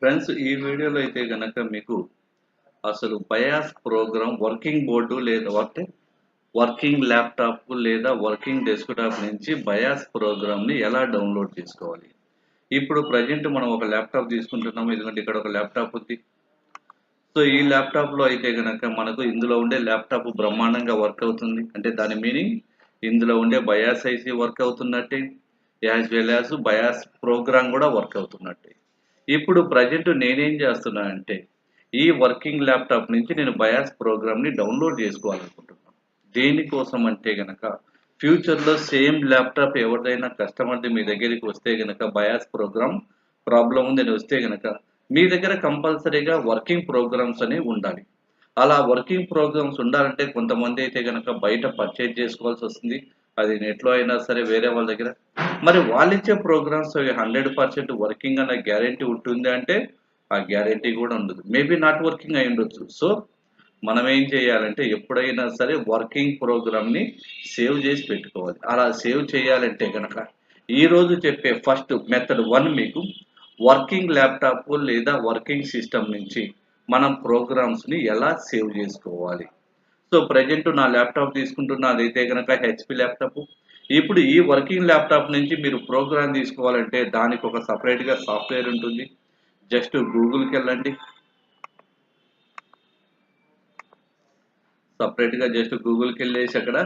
Friends, ఈ వీడియోలో అయితే గనక మీకు అసలు బయాస్ ప్రోగ్రామ్ వర్కింగ్ బోర్డు లేదా వర్కింగ్ ల్యాప్టాప్ లేదా వర్కింగ్ డెస్క్టాప్ నుంచి బయాస్ ప్రోగ్రామ్ని ఎలా డౌన్లోడ్ చేసుకోవాలి. ఇప్పుడు ప్రజెంట్ మనం ఒక ల్యాప్టాప్ తీసుకుంటున్నాము. ఎందుకంటే ఇక్కడ ఒక ల్యాప్టాప్ ఉంది. సో ఈ ల్యాప్టాప్లో అయితే గనక మనకు ఇందులో ఉండే ల్యాప్టాప్ బ్రహ్మాండంగా వర్క్ అవుతుంది. అంటే దాని మీనింగ్ ఇందులో ఉండే బయాస్ ఐసి వర్క్ అవుతున్నట్టే, as well as bias program కూడా వర్క్ అవుతున్నట్టే. ఇప్పుడు ప్రజెంట్ నేనేం చేస్తున్నా అంటే ఈ వర్కింగ్ ల్యాప్టాప్ నుంచి నేను బయాస్ ప్రోగ్రామ్ని డౌన్లోడ్ చేసుకోవాలనుకుంటున్నాను. దేనికోసం అంటే గనక ఫ్యూచర్లో సేమ్ ల్యాప్టాప్ ఎవరిదైనా కస్టమర్ది మీ దగ్గరికి వస్తే గనక బయాస్ ప్రోగ్రామ్ ప్రాబ్లం ఉందని వస్తే గనక మీ దగ్గర కంపల్సరీగా వర్కింగ్ ప్రోగ్రామ్స్ అనేవి ఉండాలి. అలా వర్కింగ్ ప్రోగ్రామ్స్ ఉండాలంటే కొంతమంది అయితే గనక బయట పర్చేజ్ చేసుకోవాల్సి వస్తుంది. అది నెట్లో అయినా సరే వేరే వాళ్ళ దగ్గర. మరి వాళ్ళు ఇచ్చే ప్రోగ్రామ్స్ 100% వర్కింగ్ అనే గ్యారెంటీ ఉంటుంది అంటే ఆ గ్యారెంటీ కూడా ఉండదు. మేబీ నాట్ వర్కింగ్ అయి ఉండొచ్చు. సో మనం ఏం చేయాలంటే ఎప్పుడైనా సరే వర్కింగ్ ప్రోగ్రామ్ని సేవ్ చేసి పెట్టుకోవాలి. అలా సేవ్ చేయాలంటే కనుక ఈరోజు చెప్పే ఫస్ట్ మెథడ్ 1 మీకు వర్కింగ్ ల్యాప్టాప్ లేదా వర్కింగ్ సిస్టమ్ నుంచి మనం ప్రోగ్రామ్స్ని ఎలా సేవ్ చేసుకోవాలి. సో ప్రజెంట్ నా ల్యాప్టాప్ తీసుకుంటున్నా, అదైతే కనుక హెచ్పి ల్యాప్టాప్. ఇప్పుడు ఈ వర్కింగ్ ల్యాప్టాప్ నుంచి మీరు ప్రోగ్రామ్ తీసుకోవాలంటే దానికి ఒక సపరేట్గా సాఫ్ట్వేర్ ఉంటుంది. జస్ట్ గూగుల్కి వెళ్ళండి. సపరేట్గా జస్ట్ గూగుల్కి వెళ్ళేసి అక్కడ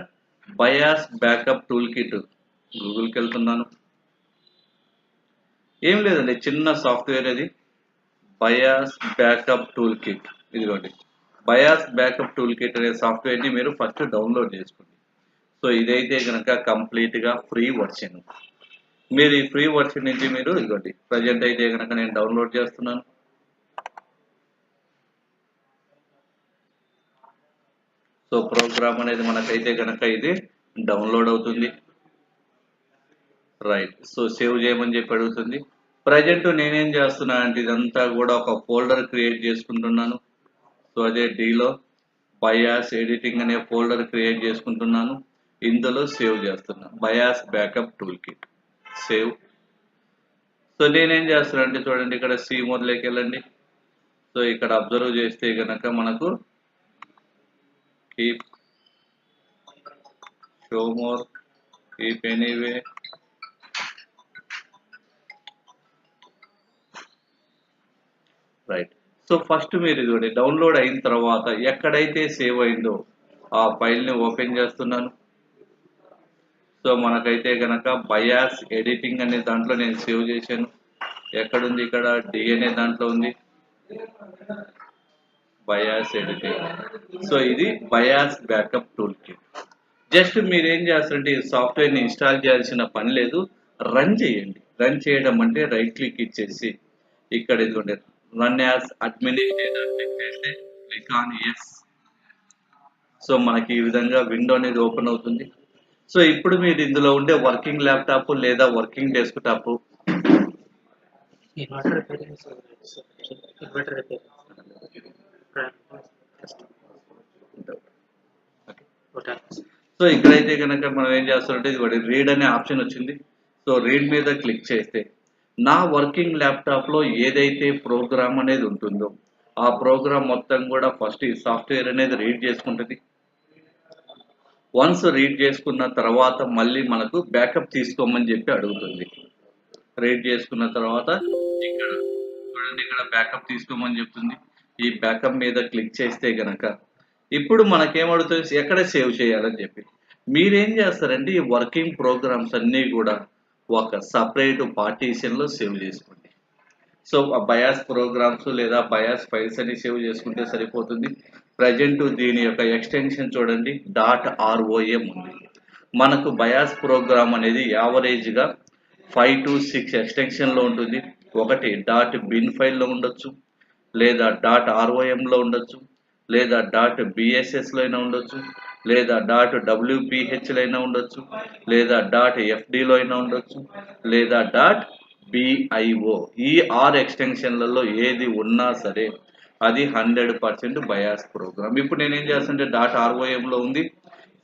బయాస్ బ్యాకప్ టూల్ కిట్ గూగుల్కి వెళ్తున్నాను. ఏం లేదండి, చిన్న సాఫ్ట్వేర్ అది బయాస్ బ్యాకప్ టూల్ కిట్. ఇదిగోండి, బయాస్ బ్యాకప్ టూల్ కిట్ అనే సాఫ్ట్వేర్ని మీరు ఫస్ట్ డౌన్లోడ్ చేసుకోండి. సో ఇదైతే కనుక కంప్లీట్గా ఫ్రీ వర్షన్. మీరు ఈ ఫ్రీ వర్షన్ నుంచి మీరు ఇదిగోండి ప్రజెంట్ అయితే కనుక నేను డౌన్లోడ్ చేస్తున్నాను. సో ప్రోగ్రామ్ అనేది మనకైతే కనుక ఇది డౌన్లోడ్ అవుతుంది. రైట్. సో సేవ్ చేయమని చెప్పి అడుగుతుంది. ప్రజెంట్ నేనేం చేస్తున్నా అంటే ఇదంతా కూడా ఒక ఫోల్డర్ క్రియేట్ చేసుకుంటున్నాను. సో అదే డీలో బయాస్ ఎడిటింగ్ అనే ఫోల్డర్ క్రియేట్ చేసుకుంటున్నాను. ఇందులో సేవ్ చేస్తున్నాను bias backup tool kit. Save. So నేనేం చేస్తున్నా అంటే చూడండి, ఇక్కడ సి మోడ్లోకి వెళ్ళండి. సో ఇక్కడ అబ్జర్వ్ చేస్తే కనుక మనకు keep, show more, keep anyway, right. So first మీరు ఇదిగోండి డౌన్లోడ్ అయిన తర్వాత ఎక్కడైతే సేవ్ అయిందో ఆ ఫైల్ని ఓపెన్ చేస్తున్నాను. సో మనకైతే కనుక బయాస్ ఎడిటింగ్ అనే దాంట్లో నేను సేవ్ చేశాను. ఎక్కడుంది? ఇక్కడ డి అనే దాంట్లో ఉంది బయాస్ ఎడిటింగ్. సో ఇది bias backup tool kit. Just మీరు ఏం చేస్తారంటే ఈ సాఫ్ట్వేర్ని ఇన్స్టాల్ చేయాల్సిన పని లేదు, రన్ చేయండి. రన్ చేయడం అంటే రైట్ క్లిక్ ఇచ్చేసి ఇక్కడ ఇదిగోండి రన్ యాజ్ అడ్మినిస్ట్రేటర్ క్లిక్ చేస్తే క్లిక్ ఆన్ ఎస్. సో మనకి ఈ విధంగా విండో అనేది ఓపెన్ అవుతుంది. సో ఇప్పుడు మీరు ఇందులో ఉండే వర్కింగ్ ల్యాప్టాప్ లేదా వర్కింగ్ డెస్క్టాప్ సో ఇక్కడైతే కనుక మనం ఏం చేస్తామంటే ఇది రీడ్ అనే ఆప్షన్ వచ్చింది. సో రీడ్ మీద క్లిక్ చేస్తే నా వర్కింగ్ ల్యాప్టాప్లో ఏదైతే ప్రోగ్రామ్ అనేది ఉంటుందో ఆ ప్రోగ్రామ్ మొత్తం కూడా ఫస్ట్ ఈ సాఫ్ట్వేర్ అనేది రీడ్ చేసుకుంటుంది. వన్స్ రీడ్ చేసుకున్న తర్వాత మళ్ళీ మనకు బ్యాకప్ తీసుకోమని చెప్పి అడుగుతుంది. రీడ్ చేసుకున్న తర్వాత ఇక్కడ చూడండి, ఇక్కడ బ్యాకప్ తీసుకోమని చెప్తుంది. ఈ బ్యాకప్ మీద క్లిక్ చేస్తే గనక ఇప్పుడు మనకేమడుతుంది, ఎక్కడ సేవ్ చేయాలని చెప్పి. మీరేం చేస్తారంటే ఈ వర్కింగ్ ప్రోగ్రామ్స్ అన్నీ కూడా ఒక సపరేట్ పార్టీషన్లో సేవ్ చేసుకోండి. సో బయాస్ ప్రోగ్రామ్స్ లేదా బయాస్ ఫైల్స్ అని సేవ్ చేసుకుంటే సరిపోతుంది. ప్రజెంట్ దీని యొక్క ఎక్స్టెన్షన్ చూడండి .rom ఉంది. మనకు బయాస్ ప్రోగ్రామ్ అనేది యావరేజ్గా 5 to 6 ఎక్స్టెన్షన్లో ఉంటుంది. ఒకటి .bin ఫైల్లో ఉండొచ్చు, లేదా .romలో ఉండొచ్చు, లేదా .bssలో అయినా ఉండొచ్చు, లేదా .wphలో అయినా ఉండొచ్చు, లేదా .fdలో అయినా ఉండొచ్చు, లేదా .bio. ఈ 6 ఎక్స్టెన్షన్లలో ఏది ఉన్నా సరే అది 100% బయాస్ ప్రోగ్రామ్. ఇప్పుడు నేనేం చేస్తుంటే .romలో ఉంది.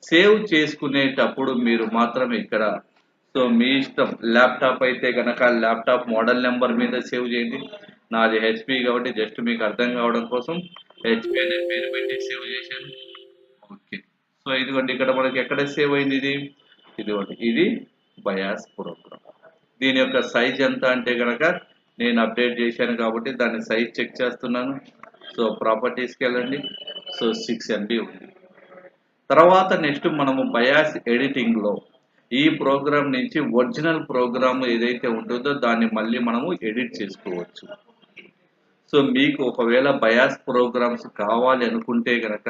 సేవ్ చేసుకునేటప్పుడు మీరు మాత్రం ఇక్కడ సో మీ ఇష్టం. ల్యాప్టాప్ అయితే కనుక ల్యాప్టాప్ మోడల్ నెంబర్ మీద సేవ్ చేయండి, నాది హెచ్పి కాబట్టి జస్ట్ మీకు అర్థం కావడం కోసం హెచ్పి అనే పేరు పెట్టి సేవ్ చేశాను. ఓకే. సో ఇదిగోండి ఇక్కడ మనకి ఎక్కడ సేవ్ అయింది ఇది? ఇదిగోండి ఇది బయాస్ ప్రోగ్రామ్. దీని యొక్క సైజ్ ఎంత అంటే కనుక నేను అప్డేట్ చేశాను కాబట్టి దాని సైజ్ చెక్ చేస్తున్నాను. సో ప్రాపర్టీస్కి వెళ్ళండి. సో 6 MB ఉంది. తర్వాత నెక్స్ట్ మనము బయాస్ ఎడిటింగ్లో ఈ ప్రోగ్రామ్ నుంచి ఒరిజినల్ ప్రోగ్రామ్ ఏదైతే ఉంటుందో దాన్ని మళ్ళీ మనము ఎడిట్ చేసుకోవచ్చు. సో మీకు ఒకవేళ బయాస్ ప్రోగ్రామ్స్ కావాలి అనుకుంటే కనుక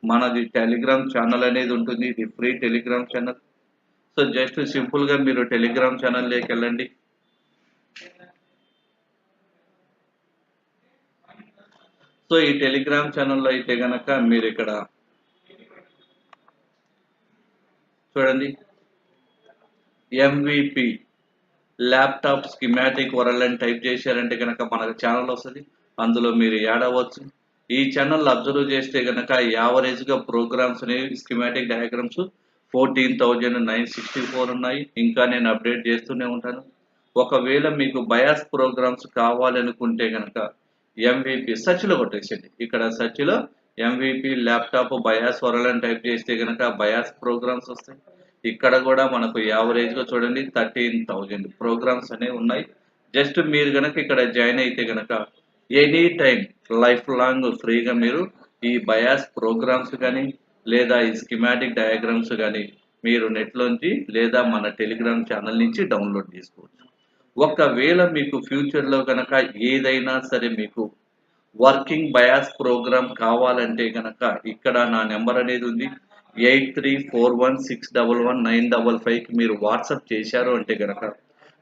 మనది టెలిగ్రామ్ ఛానల్ అనేది ఉంటుంది. ఇది free Telegram channel. So just సింపుల్గా మీరు టెలిగ్రామ్ ఛానల్లోకి వెళ్ళండి. సో ఈ టెలిగ్రామ్ ఛానల్లో అయితే కనుక మీరు ఇక్కడ చూడండి, MVP ల్యాప్టాప్ స్కిమాటిక్ వరల్డ్ అని టైప్ చేశారంటే కనుక మనకు ఛానల్ వస్తుంది. అందులో మీరు యాడ్ అవ్వచ్చు. ఈ ఛానల్ అబ్జర్వ్ చేస్తే కనుక యావరేజ్గా ప్రోగ్రామ్స్ అనేవి స్కిమాటిక్ డయాగ్రామ్స్ 14,964 ఉన్నాయి. ఇంకా నేను అప్డేట్ చేస్తూనే ఉంటాను. ఒకవేళ మీకు బయాస్ ప్రోగ్రామ్స్ కావాలనుకుంటే కనుక MVP సర్చ్లో కొట్టేసండి. ఇక్కడ సర్చ్లో MVP ల్యాప్టాప్ బయాస్ వరల్డ్ అని టైప్ చేస్తే కనుక బయాస్ ప్రోగ్రామ్స్ వస్తాయి. ఇక్కడ కూడా మనకు యావరేజ్గా చూడండి 13,000 ప్రోగ్రామ్స్ అనేవి ఉన్నాయి. జస్ట్ మీరు కనుక ఇక్కడ జాయిన్ అయితే కనుక ఎనీ టైం లైఫ్ లాంగ్ ఫ్రీగా మీరు ఈ బయాస్ ప్రోగ్రామ్స్ కానీ లేదా ఈ స్కిమాటిక్ డయాగ్రామ్స్ కానీ మీరు నెట్లోంచి లేదా మన టెలిగ్రామ్ ఛానల్ నుంచి డౌన్లోడ్ చేసుకోవచ్చు. ఒకవేళ మీకు ఫ్యూచర్లో కనుక ఏదైనా సరే మీకు వర్కింగ్ బయాస్ ప్రోగ్రామ్ కావాలంటే కనుక ఇక్కడ నా నెంబర్ అనేది ఉంది. 8341611955కి మీరు వాట్సాప్ చేశారు అంటే కనుక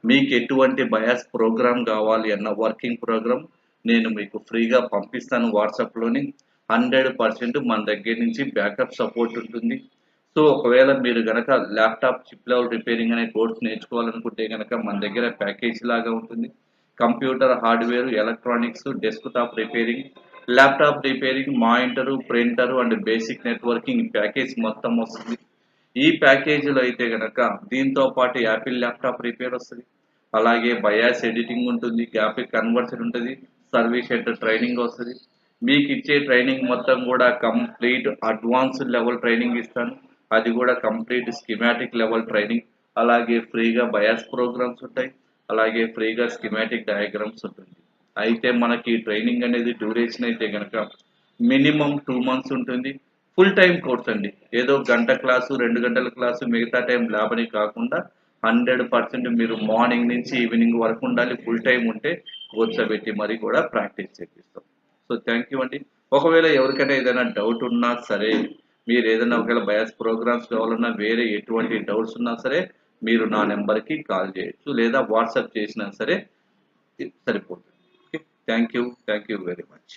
మీకు ఎటువంటి బయాస్ ప్రోగ్రామ్ కావాలి అన్న వర్కింగ్ ప్రోగ్రామ్ నేను మీకు ఫ్రీగా పంపిస్తాను. వాట్సాప్లోని 100% మన దగ్గర నుంచి బ్యాకప్ సపోర్ట్ ఉంటుంది. సో ఒకవేళ మీరు కనుక ల్యాప్టాప్ చిప్ లెవెల్ రిపేరింగ్ అనే కోర్స్ నేర్చుకోవాలనుకుంటే కనుక మన దగ్గర ప్యాకేజ్ లాగా ఉంటుంది. Computer hardware, electronics, desktop repairing, laptop repairing, monitor, printer and basic networking package మొత్తం వస్తుంది. ఈ ప్యాకేజీలో అయితే కనుక దీంతో పాటు యాపిల్ ల్యాప్టాప్ రిపేర్ వస్తుంది. అలాగే బయాస్ ఎడిటింగ్ ఉంటుంది, గ్రాఫిక్ కన్వర్షన్ ఉంటుంది, సర్వీస్ సెంటర్ ట్రైనింగ్ వస్తుంది. మీకు ఇచ్చే ట్రైనింగ్ మొత్తం కూడా కంప్లీట్ అడ్వాన్స్డ్ లెవెల్ ట్రైనింగ్ ఇస్తాను. అది కూడా కంప్లీట్ స్కిమాటిక్ లెవెల్ ట్రైనింగ్. అలాగే ఫ్రీగా బయాస్ ప్రోగ్రామ్స్ ఉంటాయి. అలాగే ఫ్రీగా స్కిమాటిక్ డయాగ్రామ్స్ ఉంటుంది. అయితే మనకి ట్రైనింగ్ అనేది డ్యూరేషన్ అయితే కనుక మినిమం 2 months ఉంటుంది. ఫుల్ టైం కోర్స్ అండి. ఏదో గంట క్లాసు 2 గంటల క్లాసు మిగతా టైం ల్యాబ్ అని కాకుండా 100% మీరు మార్నింగ్ నుంచి ఈవినింగ్ వరకు ఉండాలి. ఫుల్ టైం ఉంటే కూర్చోబెట్టి మరి కూడా ప్రాక్టీస్ చేపిస్తాం. సో థ్యాంక్ యూ అండి. ఒకవేళ ఎవరికైనా ఏదైనా డౌట్ ఉన్నా సరే, మీరు ఏదైనా ఒకవేళ బయాస్ ప్రోగ్రామ్స్ కావాలన్నా వేరే ఎటువంటి డౌట్స్ ఉన్నా సరే మీరు నా నెంబర్కి కాల్ చేయొచ్చు లేదా వాట్సాప్ చేసినా సరే సరిపోతుంది. Okay, thank you very much.